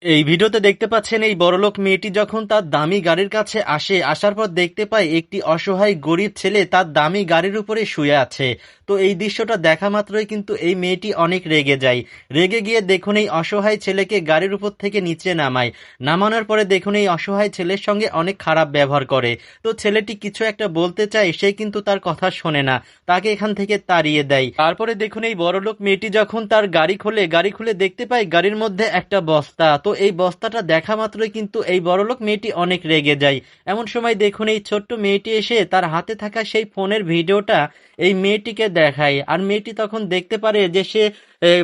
এই ভিডিওতে দেখতে পাচ্ছেন এই বড়লোক মেয়েটি যখন তার দামি গাড়ির কাছে আসে, আসার পর দেখতে পায় একটি অসহায় গরিব ছেলে তার দামি গাড়ির উপরে শুয়ে আছে। তো এই দৃশ্যটা দেখা মাত্রই কিন্তু এই মেয়েটি অনেক রেগে যায়। রেগে গিয়ে দেখুন এই অসহায় ছেলেকে গাড়ির উপর থেকে নিচে নামায়। নামানোর পরে দেখুন এই অসহায় ছেলের সঙ্গে অনেক খারাপ ব্যবহার করে। তো ছেলেটি কিছু একটা বলতে চায়, সে কিন্তু তার কথা শোনে না, তাকে এখান থেকে তাড়িয়ে দেয়। তারপরে দেখুন এই বড়লোক মেয়েটি যখন তার গাড়ি খুলে দেখতে পায় গাড়ির মধ্যে একটা বস্তা। তো এই বস্তাটা দেখা মাত্রই কিন্তু এই বড়লোক মেয়েটি অনেক রেগে যায়। এমন সময় দেখুন এই ছোট্ট মেয়েটি এসে তার হাতে থাকা সেই ফোনের ভিডিওটা এই মেয়েটিকে দেখায়, আর মেয়েটি তখন দেখতে পারে যে সে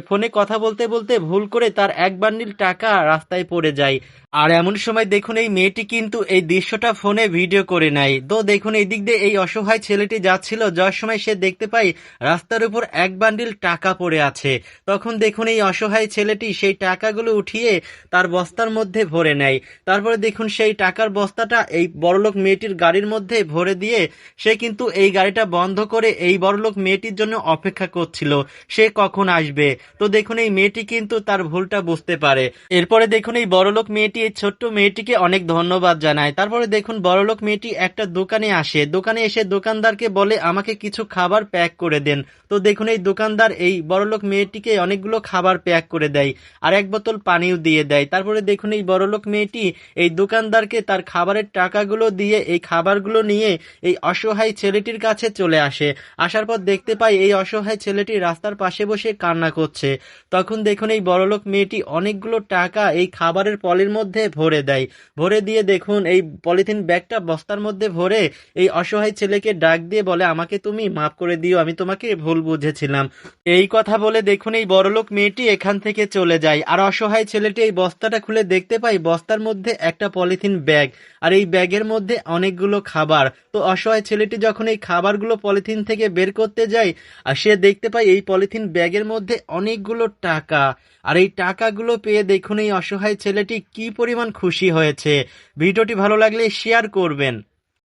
ফোনে কথা বলতে বলতে ভুল করে তার এক বান্ডিল টাকা রাস্তায় পড়ে যায়। আর এমন সময় দেখুন এই মেয়েটি কিন্তু এই দৃশ্যটা ফোনে ভিডিও করে নেয়। তো দেখুন এই দিক দিয়ে এই অসহায় ছেলেটি যাচ্ছিল, যাওয়ার সময় সে দেখতে পায় রাস্তার উপর এক বান্ডিল টাকা পড়ে আছে। তখন দেখুন এই অসহায় ছেলেটি সেই টাকাগুলো উঠিয়ে তার বস্তার মধ্যে ভরে নেয়। তারপরে দেখুন সেই টাকার বস্তাটা এই বড়লোক মেয়েটির গাড়ির মধ্যে ভরে দিয়ে সে কিন্তু এই গাড়িটা বন্ধ করে এই বড়লোক মেয়েটির জন্য অপেক্ষা করছিল সে কখন আসবে। তো দেখুন এই মেয়েটি কিন্তু তার ভুলটা বুঝতে পারে। এরপরে দেখুন এই বড়লোক মেয়েটি এই ছোট্ট মেয়েটিকে অনেক ধন্যবাদ জানায়। তারপরে দেখুন বড়লোক মেয়েটি একটা দোকানে আসে, দোকানে এসে দোকানদারকে বলে আমাকে কিছু খাবার প্যাক করে দেন। তো দেখুন এই দোকানদার এই বড়লোক মেয়েটিকে অনেকগুলো খাবার প্যাক করে দেয়, আর এক বোতল পানিও দিয়ে দেয়। তারপরে দেখুন এই বড়লোক মেয়েটি এই দোকানদারকে তার খাবারের টাকাগুলো দিয়ে এই খাবারগুলো নিয়ে এই অসহায় ছেলেটির কাছে চলে আসে। আসার পর দেখতে পাই এই অসহায় ছেলেটি রাস্তার পাশে বসে কান্না করছে। তখন দেখুন এই বড়লোক মেয়েটি অনেকগুলো টাকা এই খাবারের পলির মধ্যে ভরে দেয়। ভরে দিয়ে দেখুন এই পলিথিন ব্যাগটা বস্তার মধ্যে ভরে এই অসহায় ছেলেকে ডাক দিয়ে বলে আমাকে তুমি মাফ করে দিও, আমি তোমাকে ভুল বুঝেছিলাম। এই কথা বলে দেখুন এই বড়লোক মেয়েটি এখান থেকে চলে যায়। আর অসহায় ছেলেটি এই বস্তাটা খুলে দেখতে পাই বস্তার মধ্যে একটা পলিথিন ব্যাগ, আর এই ব্যাগের মধ্যে অনেকগুলো খাবার। তো অসহায় ছেলেটি যখন এই খাবারগুলো পলিথিন থেকে বের করতে যায়, আর সে দেখতে পায় এই পলিথিন ব্যাগের মধ্যে অনেকগুলো টাকা। আর এই টাকাগুলো পেয়ে দেখুন এই অসহায় ছেলেটি কি পরিমাণ খুশি হয়েছে। ভিডিওটি ভালো লাগলে শেয়ার করবেন।